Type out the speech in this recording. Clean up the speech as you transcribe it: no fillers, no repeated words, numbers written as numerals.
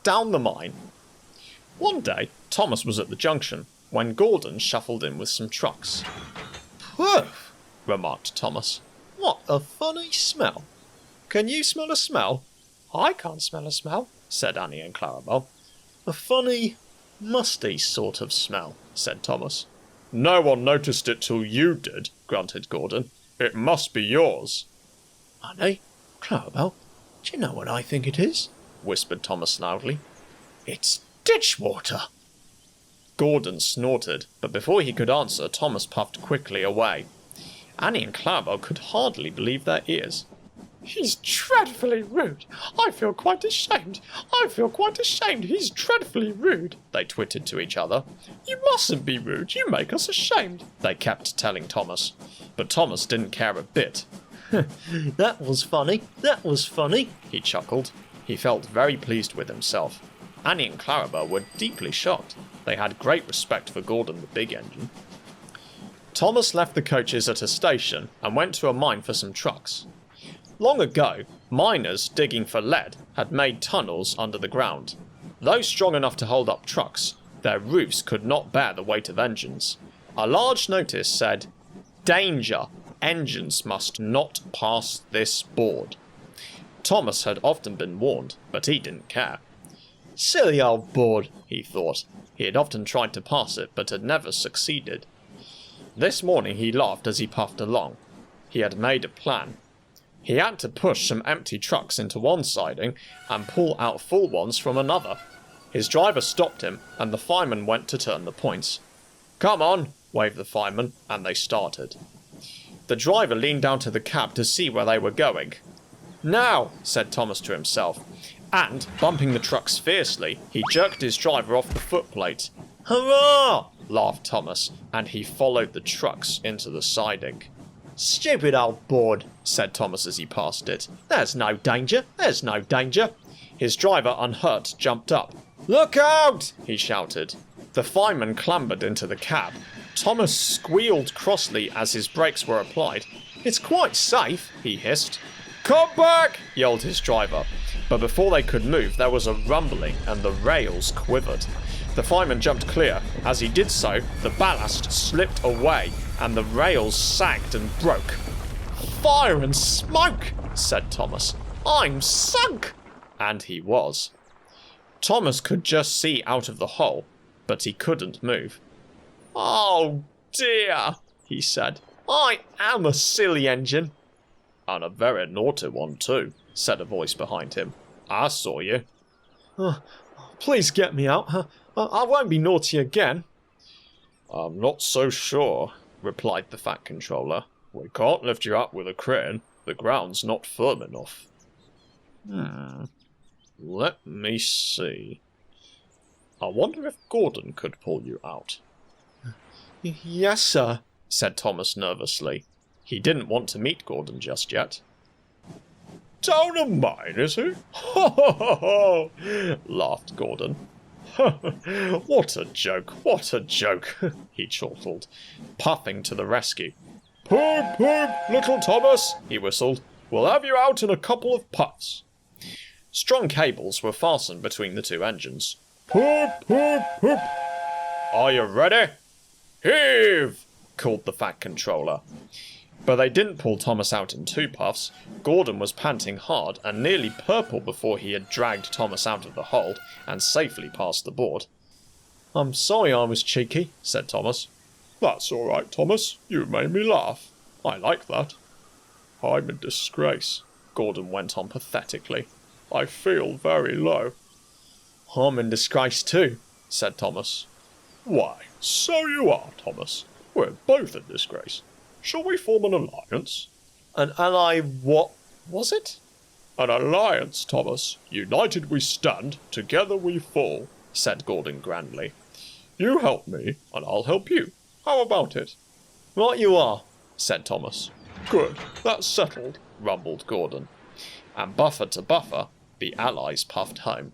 down the mine. One day, Thomas was at the junction when Gordon shuffled in with some trucks. "Poof," remarked Thomas. "What a funny smell. Can you smell a smell?" "I can't smell a smell," said Annie and Clarabel. "A funny, musty sort of smell," said Thomas. "No one noticed it till you did," grunted Gordon. "It must be yours." "Annie, Clarabel, do you know what I think it is?" whispered Thomas loudly. "It's ditch water." Gordon snorted, but before he could answer, Thomas puffed quickly away. Annie and Clarabel could hardly believe their ears. "He's dreadfully rude. I feel quite ashamed. He's dreadfully rude," they twittered to each other. "You mustn't be rude. You make us ashamed," they kept telling Thomas. But Thomas didn't care a bit. That was funny, he chuckled. He felt very pleased with himself. Annie and Clarabel were deeply shocked. They had great respect for Gordon the Big Engine. Thomas left the coaches at a station and went to a mine for some trucks. Long ago, miners digging for lead had made tunnels under the ground. Though strong enough to hold up trucks, their roofs could not bear the weight of engines. A large notice said, "Danger! Engines must not pass this board." Thomas had often been warned, but he didn't care. Silly old board, he thought. He had often tried to pass it, but had never succeeded. This morning he laughed as he puffed along. He had made a plan. He had to push some empty trucks into one siding and pull out full ones from another. His driver stopped him, and the fireman went to turn the points. "Come on," waved the fireman, and they started. The driver leaned down to the cab to see where they were going. "Now," said Thomas to himself, and, bumping the trucks fiercely, he jerked his driver off the footplate. "Hurrah!" laughed Thomas, and he followed the trucks into the siding. "Stupid old board," said Thomas as he passed it. There's no danger. His driver, unhurt, jumped up. "Look out!" he shouted. The fireman clambered into the cab. Thomas squealed crossly as his brakes were applied. "It's quite safe," he hissed. "Come back!" yelled his driver. But before they could move, there was a rumbling and the rails quivered. The fireman jumped clear. As he did so, the ballast slipped away and the rails sagged and broke. "Fire and smoke!" said Thomas. "I'm sunk!" And he was. Thomas could just see out of the hole, but he couldn't move. "Oh dear," he said. "I am a silly engine." "And a very naughty one too," said a voice behind him. "I saw you." "Please get me out. I won't be naughty again." "I'm not so sure," replied the Fat Controller. "We can't lift you up with a crane. The ground's not firm enough." Let me see. I wonder if Gordon could pull you out." "Yes, sir," said Thomas nervously. He didn't want to meet Gordon just yet. "Down a mine, is he? Ho, ho, ho, ho!" laughed Gordon. What a joke, he chortled, puffing to the rescue. "Poop, poop, little Thomas," he whistled. "We'll have you out in a couple of puffs." Strong cables were fastened between the two engines. "Poop, poop, poop." "Are you ready?" "Heave!" called the Fat Controller. But they didn't pull Thomas out in 2 puffs. Gordon was panting hard and nearly purple before he had dragged Thomas out of the hold and safely past the board. "I'm sorry I was cheeky," said Thomas. "That's all right, Thomas. You made me laugh. I like that." "I'm in disgrace," Gordon went on pathetically. "I feel very low." "I'm in disgrace too," said Thomas. "Why, so you are, Thomas. We're both in disgrace. Shall we form an alliance?" "An ally what was it?" "An alliance, Thomas. United we stand, together we fall," said Gordon grandly. "You help me, and I'll help you. How about it?" "Right you are," said Thomas. "Good, that's settled," rumbled Gordon. And buffer to buffer, the allies puffed home.